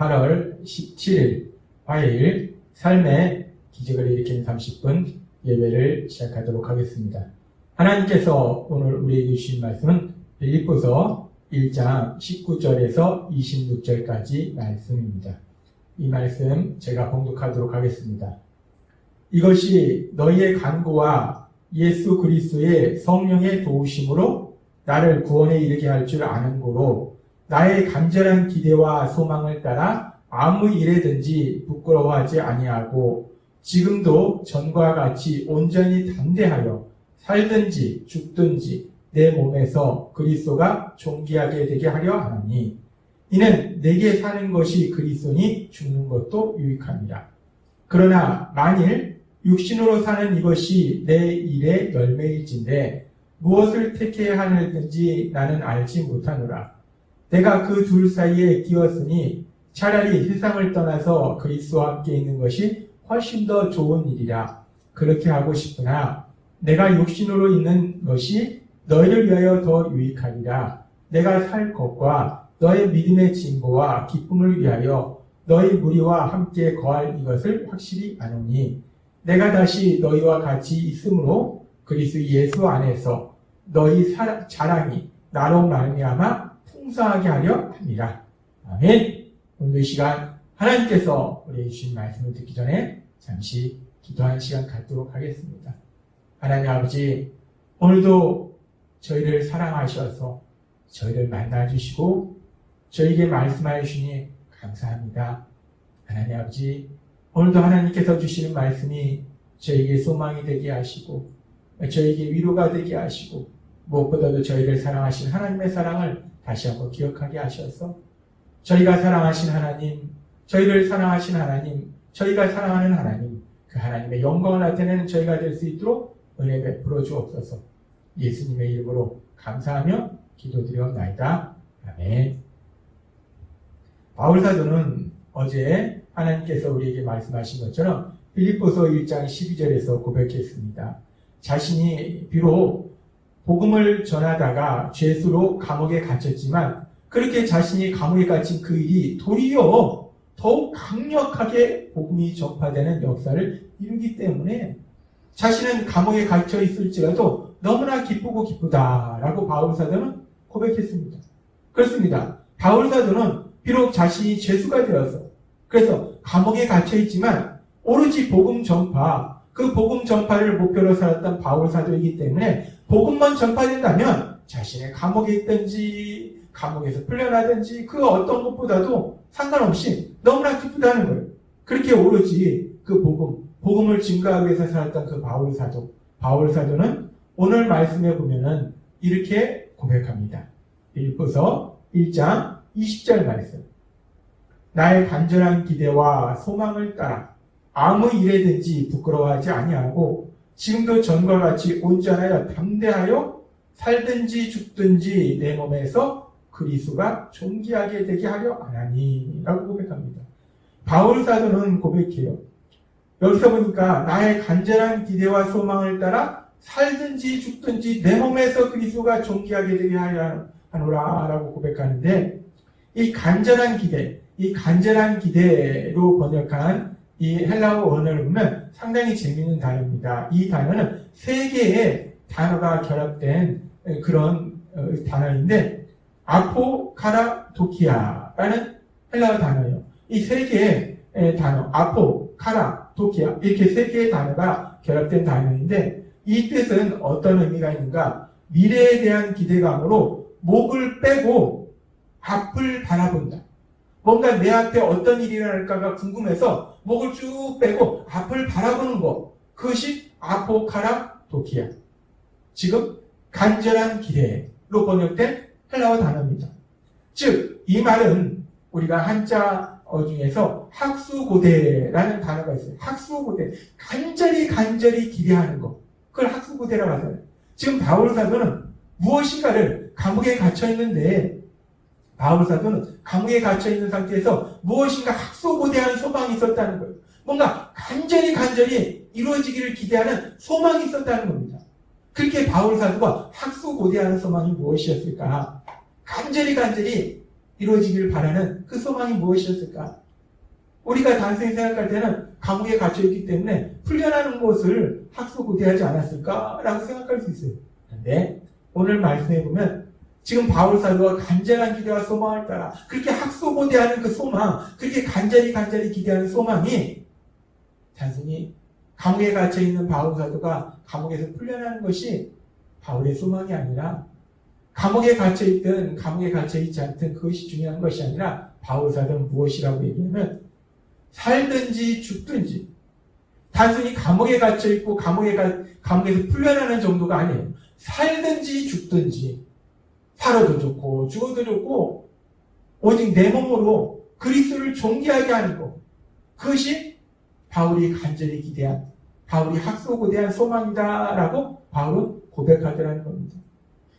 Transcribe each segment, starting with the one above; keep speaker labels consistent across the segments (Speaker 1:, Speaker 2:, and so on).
Speaker 1: 8월 17일 화요일 삶의 기적을 일으키는 30분 예배를 시작하도록 하겠습니다. 하나님께서 오늘 우리에게 주신 말씀은 빌립보서 1장 19절에서 26절까지 말씀입니다. 이 말씀 제가 봉독하도록 하겠습니다. 이것이 너희의 간구와 예수 그리스도의 성령의 도우심으로 나를 구원에 이르게 할 줄 아는 고로 나의 간절한 기대와 소망을 따라 아무 일에든지 부끄러워하지 아니하고 지금도 전과 같이 온전히 담대하여 살든지 죽든지 내 몸에서 그리스도가 존귀하게 되게 하려 하나니 이는 내게 사는 것이 그리스도니 죽는 것도 유익함이라. 그러나 만일 육신으로 사는 이것이 내 일의 열매일진데 무엇을 택해야 하는지 나는 알지 못하노라. 내가 그 둘 사이에 끼었으니 차라리 세상을 떠나서 그리스도와 함께 있는 것이 훨씬 더 좋은 일이라. 그렇게 하고 싶으나 내가 육신으로 있는 것이 너희를 위하여 더 유익하리라. 내가 살 것과 너의 믿음의 진보와 기쁨을 위하여 너희 무리와 함께 거할 이것을 확실히 아노니 내가 다시 너희와 같이 있으므로 그리스도 예수 안에서 너희 자랑이 나로 말미암아 풍성하게 하려 함이라. 아멘. 오늘 이 시간 하나님께서 우리에게 주신 말씀을 듣기 전에 잠시 기도하는 시간 갖도록 하겠습니다. 하나님 아버지, 오늘도 저희를 사랑하셔서 저희를 만나주시고 저희에게 말씀하여 주시니 감사합니다. 하나님 아버지, 오늘도 하나님께서 주시는 말씀이 저에게 소망이 되게 하시고 저에게 위로가 되게 하시고 무엇보다도 저희를 사랑하신 하나님의 사랑을 다시 한번 기억하게 하셔서 저희가 사랑하신 하나님, 저희를 사랑하신 하나님, 저희가 사랑하는 하나님, 그 하나님의 영광을 나타내는 저희가 될 수 있도록 은혜 베풀어 주옵소서. 예수님의 이름으로 감사하며 기도드려옵나이다. 아멘. 바울 사도는 어제 하나님께서 우리에게 말씀하신 것처럼 빌립보서 1장 12절에서 고백했습니다. 자신이 비록 복음을 전하다가 죄수로 감옥에 갇혔지만 그렇게 자신이 감옥에 갇힌 그 일이 도리어 더욱 강력하게 복음이 전파되는 역사를 이루기 때문에 자신은 감옥에 갇혀 있을지라도 너무나 기쁘고 기쁘다라고 바울 사도는 고백했습니다. 그렇습니다. 바울 사도는 비록 자신이 죄수가 되어서 그래서 감옥에 갇혀 있지만 오로지 복음 전파, 그 복음 전파를 목표로 살았던 바울 사도이기 때문에 복음만 전파된다면 자신의 감옥에 있든지 감옥에서 풀려나든지 그 어떤 것보다도 상관없이 너무나 기쁘다는 거예요. 그렇게 오로지 그 복음을 증거하기 위해서 살았던 그 바울 사도는 오늘 말씀에 보면은 이렇게 고백합니다. 빌립보서 1장 20절 말씀. 나의 간절한 기대와 소망을 따라 아무 일에든지 부끄러워하지 아니하고 지금도 전과 같이 온전하여 담대하여 살든지 죽든지 내 몸에서 그리스도가 존귀하게 되게 하려 하나니 라고 고백합니다. 바울 사도는 고백해요. 여기서 보니까 나의 간절한 기대와 소망을 따라 살든지 죽든지 내 몸에서 그리스도가 존귀하게 되게 하려 하노라 라고 고백하는데 이 간절한 기대로 번역한 이 헬라어 원어를 보면 상당히 재미있는 단어입니다. 이 단어는 세 개의 단어가 결합된 그런 단어인데 아포카라도키아라는 헬라어 단어예요. 이 세 개의 단어 아포카라도키아 이렇게 세 개의 단어가 결합된 단어인데 이 뜻은 어떤 의미가 있는가? 미래에 대한 기대감으로 목을 빼고 앞을 바라본다. 뭔가 내 앞에 어떤 일이 일어날까가 궁금해서 목을 쭉 빼고 앞을 바라보는 것. 그것이 아포카라도키아. 지금 간절한 기대로 번역된 헬라어 단어입니다. 즉, 이 말은 우리가 한자 중에서 학수고대라는 단어가 있어요. 학수고대. 간절히 기대하는 것. 그걸 학수고대라고 하잖아요. 지금 바울 사도는 무엇인가를 감옥에 갇혀 있는데 바울 사도는 감옥에 갇혀 있는 상태에서 무엇인가 학수고대한 소망이 있었다는 거예요. 뭔가 간절히 이루어지기를 기대하는 소망이 있었다는 겁니다. 그렇게 바울 사도가 학수고대하는 소망이 무엇이었을까? 간절히 이루어지길 바라는 그 소망이 무엇이었을까? 우리가 단순히 생각할 때는 감옥에 갇혀있기 때문에 풀려나는 것을 학수고대하지 않았을까라고 생각할 수 있어요. 그런데 오늘 말씀해 보면 지금 바울 사도가 간절한 기대와 소망을 따라 그렇게 학수고대하는 그 소망, 그렇게 간절히 기대하는 소망이 단순히 감옥에 갇혀있는 바울 사도가 감옥에서 풀려나는 것이 바울의 소망이 아니라 감옥에 갇혀있든 감옥에 갇혀있지 않든 그것이 중요한 것이 아니라 바울 사도는 무엇이라고 얘기하면 살든지 죽든지 단순히 감옥에 갇혀있고 감옥에서 풀려나는 정도가 아니에요. 살든지 죽든지 살아도 좋고 죽어도 좋고 오직 내 몸으로 그리스도를 존귀하게 하는 것, 그것이 바울이 간절히 기대한, 바울이 학수고대한 소망이다라고 바울은 고백하더라는 겁니다.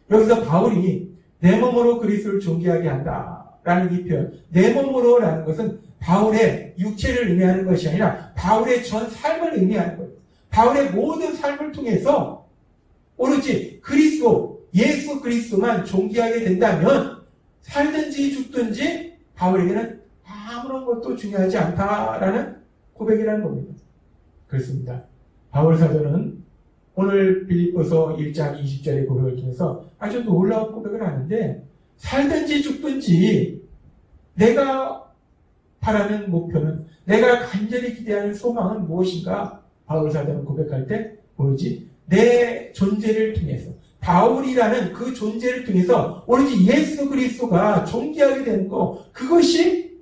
Speaker 1: 여기서 바울이 내 몸으로 그리스도를 존귀하게 한다라는 이 표현, 내 몸으로라는 것은 바울의 육체를 의미하는 것이 아니라 바울의 전 삶을 의미하는 거예요. 바울의 모든 삶을 통해서 오로지 그리스도, 예수 그리스도만 존귀하게 된다면 살든지 죽든지 바울에게는 아무런 것도 중요하지 않다라는 고백이라는 겁니다. 그렇습니다. 바울 사도는 오늘 빌립보서 1장 20절의 고백을 통해서 아주 놀라운 고백을 하는데 살든지 죽든지 내가 바라는 목표는, 내가 간절히 기대하는 소망은 무엇인가? 바울 사도는 고백할 때 오로지 내 존재를 통해서, 바울이라는 그 존재를 통해서 오로지 예수 그리스도가 존귀하게 되는 것, 그것이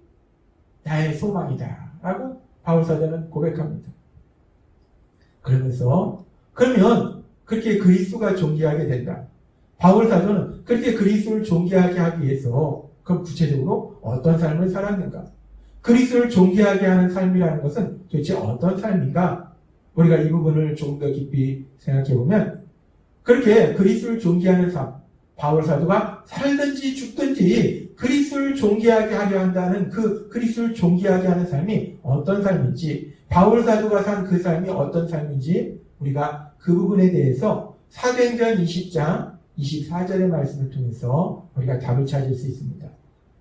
Speaker 1: 나의 소망이다 라고 바울 사도는 고백합니다. 그러면서 그러면 그렇게 그리스도가 존귀하게 된다. 바울 사도는 그렇게 그리스도를 존귀하게 하기 위해서 그럼 구체적으로 어떤 삶을 살았는가? 그리스도를 존귀하게 하는 삶이라는 것은 도대체 어떤 삶인가? 우리가 이 부분을 조금 더 깊이 생각해 보면 그렇게 그리스도를 존귀하는 삶, 바울 사도가 살든지 죽든지 그리스도를 존귀하게 하려 한다는 그 그리스도를 존귀하게 하는 삶이 어떤 삶인지, 바울 사도가 산 그 삶이 어떤 삶인지 우리가 그 부분에 대해서 사도행전 20장 24절의 말씀을 통해서 우리가 답을 찾을 수 있습니다.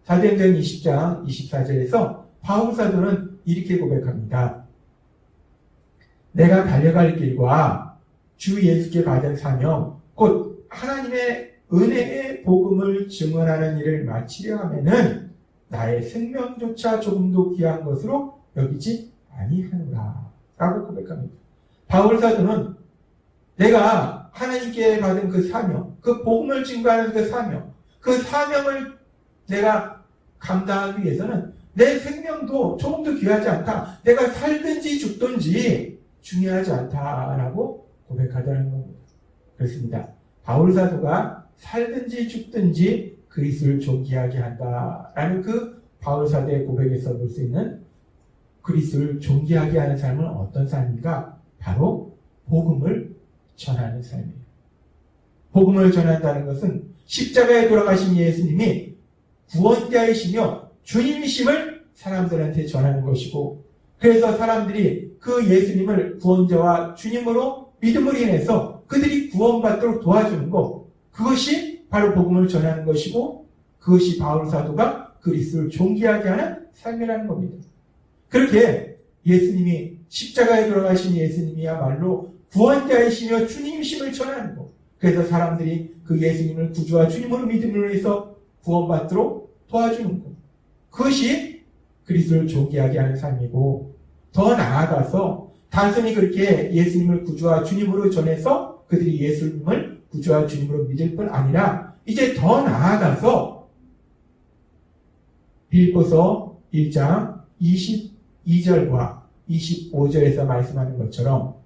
Speaker 1: 사도행전 20장 24절에서 바울 사도는 이렇게 고백합니다. 내가 달려갈 길과 주 예수께 받은 사명 곧 하나님의 은혜의 복음을 증언하는 일을 마치려 하면은 나의 생명조차 조금도 귀한 것으로 여기지 아니하노라 라고 고백합니다. 바울 사도는 내가 하나님께 받은 그 사명, 그 복음을 증거하는 그 사명을 내가 감당하기 위해서는 내 생명도 조금도 귀하지 않다. 내가 살든지 죽든지 중요하지 않다라고 고백하더라는 겁니다. 그렇습니다. 바울 사도가 살든지 죽든지 그리스도를 존귀하게 한다라는 그 바울 사도의 고백에서 볼 수 있는 그리스도를 존귀하게 하는 삶은 어떤 삶인가? 바로 복음을 전하는 삶이에요. 복음을 전한다는 것은 십자가에 돌아가신 예수님이 구원자이시며 주님이심을 사람들한테 전하는 것이고, 그래서 사람들이 그 예수님을 구원자와 주님으로 믿음으로 인해서 그들이 구원받도록 도와주는 것, 그것이 바로 복음을 전하는 것이고, 그것이 바울 사도가 그리스도를 존귀하게 하는 삶이라는 겁니다. 그렇게 예수님이 십자가에 돌아가신 예수님이야말로 구원자이시며 주님이심을 전하는 것, 그래서 사람들이 그 예수님을 구주와 주님으로 믿음으로 해서 구원받도록 도와주는 것, 그것이 그리스도를 존귀하게 하는 삶이고, 더 나아가서 단순히 그렇게 예수님을 구주와 주님으로 전해서 그들이 예수님을 구주와 주님으로 믿을 뿐 아니라 이제 더 나아가서 빌립보서 1장 22절과 25절에서 말씀하는 것처럼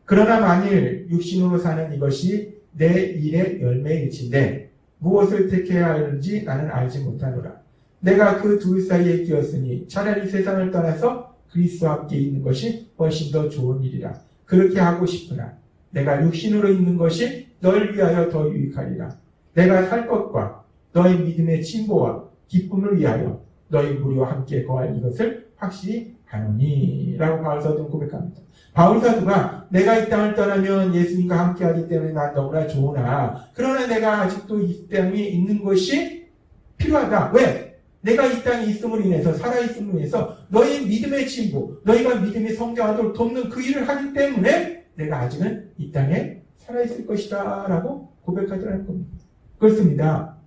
Speaker 1: 그러나 만일 육신으로 사는 이것이 내 일의 열매일진데 무엇을 택해야 하는지 나는 알지 못하노라. 내가 그 둘 사이에 끼었으니 차라리 세상을 떠나서 그리스도 함께 있는 것이 훨씬 더 좋은 일이라. 그렇게 하고 싶으나 내가 육신으로 있는 것이 널 위하여 더 유익하리라. 내가 살 것과 너의 믿음의 진보와 기쁨을 위하여 너희 무리와 함께 거할 이것을 확실히 하노니 라고 바울 사도는 고백합니다. 바울 사도가 내가 이 땅을 떠나면 예수님과 함께 하기 때문에 난 너무나 좋으나 그러나 내가 아직도 이 땅에 있는 것이 필요하다. 왜? 내가 이 땅에 있음으로 인해서, 살아있음으로 인해서 너희 믿음의 진보, 너희가 믿음이 성장하도록 돕는 그 일을 하기 때문에 내가 아직은 이 땅에 살아있을 것이다 라고 고백하더라는 겁니다. 그렇습니다.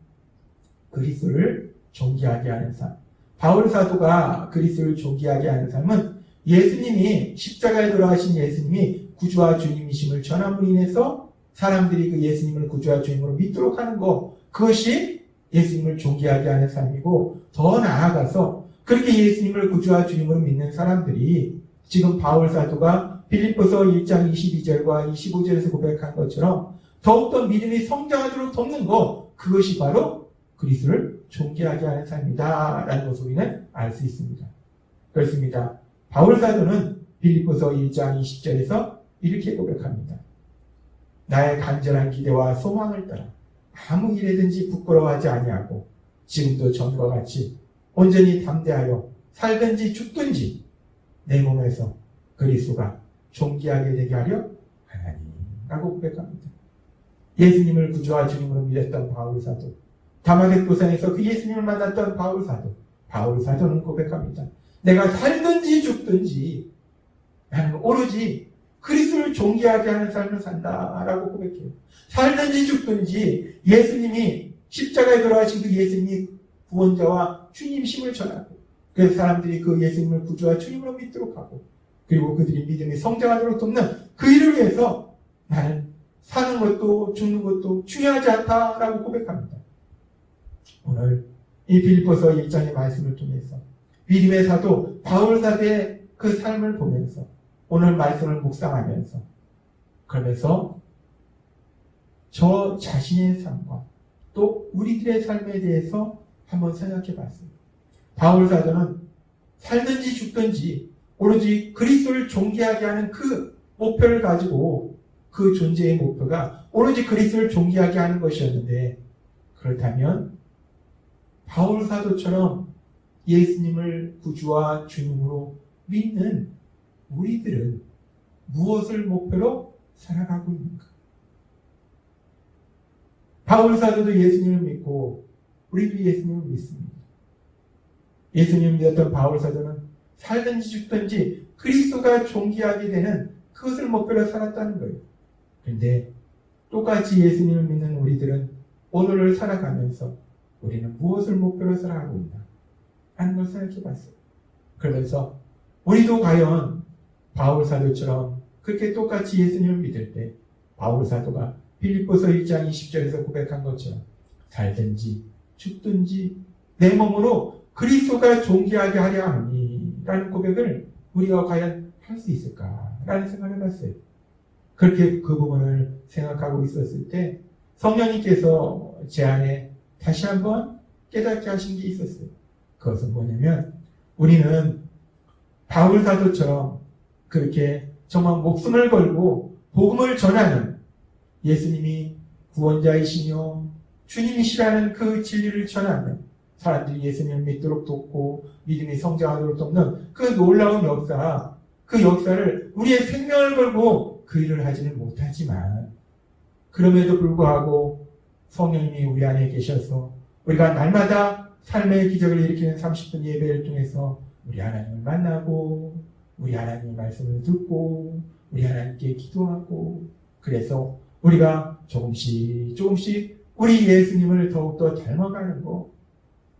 Speaker 1: 그리스도를 존귀하게 하는 삶. 바울 사도가 그리스도를 존귀하게 하는 삶은 예수님이 십자가에 돌아가신 예수님이 구주와 주님이심을 전함으로 인해서 사람들이 그 예수님을 구주와 주님으로 믿도록 하는 것, 그것이 예수님을 존귀하게 하는 삶이고, 더 나아가서 그렇게 예수님을 구주와 주님으로 믿는 사람들이 지금 바울 사도가 빌립보서 1장 22절과 25절에서 고백한 것처럼 더욱더 믿음이 성장하도록 돕는 것, 그것이 바로 그리스도를 존귀하게 하는 삶이다 라는 것을 우리는 알 수 있습니다. 그렇습니다. 바울 사도는 빌립보서 1장 20절에서 이렇게 고백합니다. 나의 간절한 기대와 소망을 따라 아무 일에든지 부끄러워하지 아니하고 지금도 전과 같이 온전히 담대하여 살든지 죽든지 내 몸에서 그리스도가 존귀하게 되게 하려 하나니 라고 고백합니다. 예수님을 구주와 주님으로 믿었던 바울 사도, 다마섹 도상에서 그 예수님을 만났던 바울 사도는 고백합니다. 내가 살든지 죽든지 나는 오로지 그리스도를 존귀하게 하는 삶을 산다라고 고백해요. 살든지 죽든지 예수님이 십자가에 돌아가신 그 예수님이 구원자와 주님심을 전하고, 그래서 사람들이 그 예수님을 구주와 주님으로 믿도록 하고, 그리고 그들이 믿음이 성장하도록 돕는 그 일을 위해서 나는 사는 것도 죽는 것도 중요하지 않다라고 고백합니다. 오늘 이 빌립보서 1장의 말씀을 통해서 믿음의 사도 바울 사도의 그 삶을 보면서 오늘 말씀을 묵상하면서, 그러면서 저 자신의 삶과 또 우리들의 삶에 대해서 한번 생각해 봤습니다. 바울 사도는 살든지 죽든지 오로지 그리스도를 존귀하게 하는 그 목표를 가지고, 그 존재의 목표가 오로지 그리스도를 존귀하게 하는 것이었는데, 그렇다면 바울 사도처럼 예수님을 구주와 주님으로 믿는 우리들은 무엇을 목표로 살아가고 있는가? 바울 사도도 예수님을 믿고 우리도 예수님을 믿습니다. 예수님을 믿었던 바울 사도는 살든지 죽든지 그리스도가 존귀하게 되는 그것을 목표로 살았다는 거예요. 그런데 똑같이 예수님을 믿는 우리들은 오늘을 살아가면서 우리는 무엇을 목표로 살아가고 있나 하는 걸 생각해 봤어요. 그러면서 우리도 과연 바울 사도처럼 그렇게 똑같이 예수님을 믿을 때 바울 사도가 빌립보서 1장 20절에서 고백한 것처럼 살든지 죽든지 내 몸으로 그리스도가 존귀하게 하려 하니 라는 고백을 우리가 과연 할 수 있을까라는 생각을 해봤어요. 그렇게 그 부분을 생각하고 있었을 때 성령님께서 제 안에 다시 한번 깨닫게 하신 게 있었어요. 그것은 뭐냐면, 우리는 바울 사도처럼 그렇게 정말 목숨을 걸고 복음을 전하는, 예수님이 구원자이시며 주님이시라는 그 진리를 전하는 사람들이 예수님을 믿도록 돕고 믿음이 성장하도록 돕는 그 놀라운 역사, 그 역사를 우리의 생명을 걸고 그 일을 하지는 못하지만, 그럼에도 불구하고 성령님이 우리 안에 계셔서 우리가 날마다 삶의 기적을 일으키는 30분 예배를 통해서 우리 하나님을 만나고 우리 하나님의 말씀을 듣고 우리 하나님께 기도하고, 그래서 우리가 조금씩 우리 예수님을 더욱더 닮아가는 거,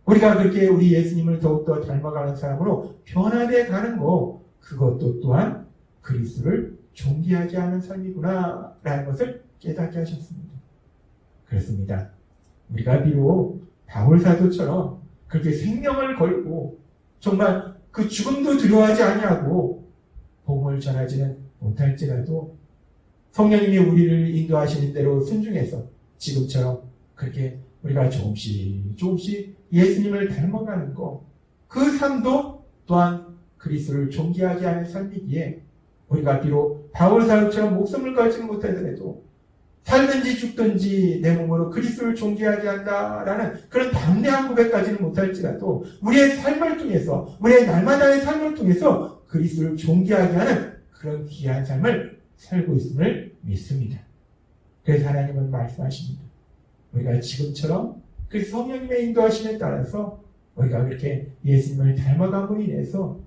Speaker 1: 우리가 그렇게 우리 예수님을 더욱더 닮아가는 사람으로 변화되어 가는 거, 그것도 또한 그리스도를 존귀하게 하는 삶이구나 라는 것을 깨닫게 하셨습니다. 그렇습니다. 우리가 비록 바울 사도처럼 그렇게 생명을 걸고 정말 그 죽음도 두려워하지 아니하고 복음을 전하지는 못할지라도 성령님이 우리를 인도하시는 대로 순종해서 지금처럼 그렇게 우리가 조금씩 예수님을 닮아가는 것, 그 삶도 또한 그리스도를 존귀하게 하는 삶이기에 우리가 비록 바울 사도처럼 목숨을 걸지는 못하더라도 살든지 죽든지 내 몸으로 그리스도를 존귀하게 한다라는 그런 담대한 고백까지는 못할지라도 우리의 삶을 통해서, 우리의 날마다의 삶을 통해서 그리스도를 존귀하게 하는 그런 귀한 삶을 살고 있음을 믿습니다. 그래서 하나님은 말씀하십니다. 우리가 지금처럼 그 성령님의 인도하심에 따라서 우리가 그렇게 예수님을 닮아감으로 인해서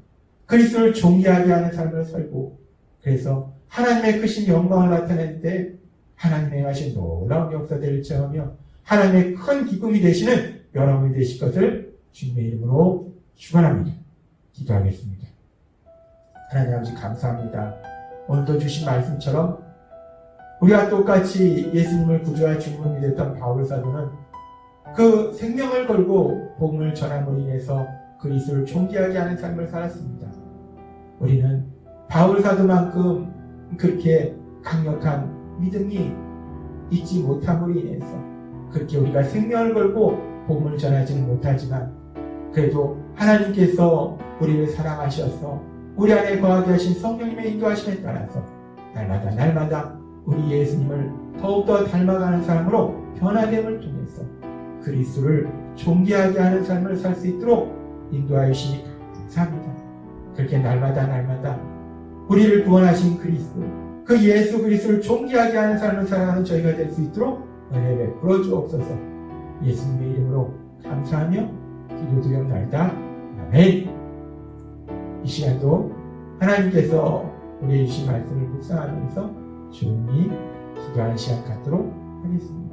Speaker 1: 그리스도를 존귀하게 하는 삶을 살고, 그래서 하나님의 크신 영광을 나타낼 때 하나님의 하신 놀라운 역사들을 체험하며 하나님의 큰 기쁨이 되시는 여러분이 되실 것을 주님의 이름으로 축원합니다. 기도하겠습니다. 하나님 아버지 감사합니다. 오늘도 주신 말씀처럼 우리와 똑같이 예수님을 구주와 주님을 믿었던 바울 사도는 그 생명을 걸고 복음을 전함으로 인해서 그리스도를 존귀하게 하는 삶을 살았습니다. 우리는 바울 사도만큼 그렇게 강력한 믿음이 있지 못함으로 인해서 그렇게 우리가 생명을 걸고 복음을 전하지는 못하지만, 그래도 하나님께서 우리를 사랑하셔서 우리 안에 거하게 하신 성령님의 인도하심에 따라서 날마다 우리 예수님을 더욱더 닮아가는 사람으로 변화됨을 통해서 그리스도를 존귀하게 하는 삶을 살 수 있도록 인도하여 주시니 감사합니다. 그렇게 날마다 우리를 구원하신 그리스도, 그 예수 그리스도를 존귀하게 하는 삶을 살아가는 저희가 될 수 있도록 은혜 베풀어 주옵소서. 예수님의 이름으로 감사하며 기도드리옵나이다. 아멘. 이 시간도 하나님께서 우리의 주신 말씀을 묵상하면서 조용히 기도하는 시간 갖도록 하겠습니다.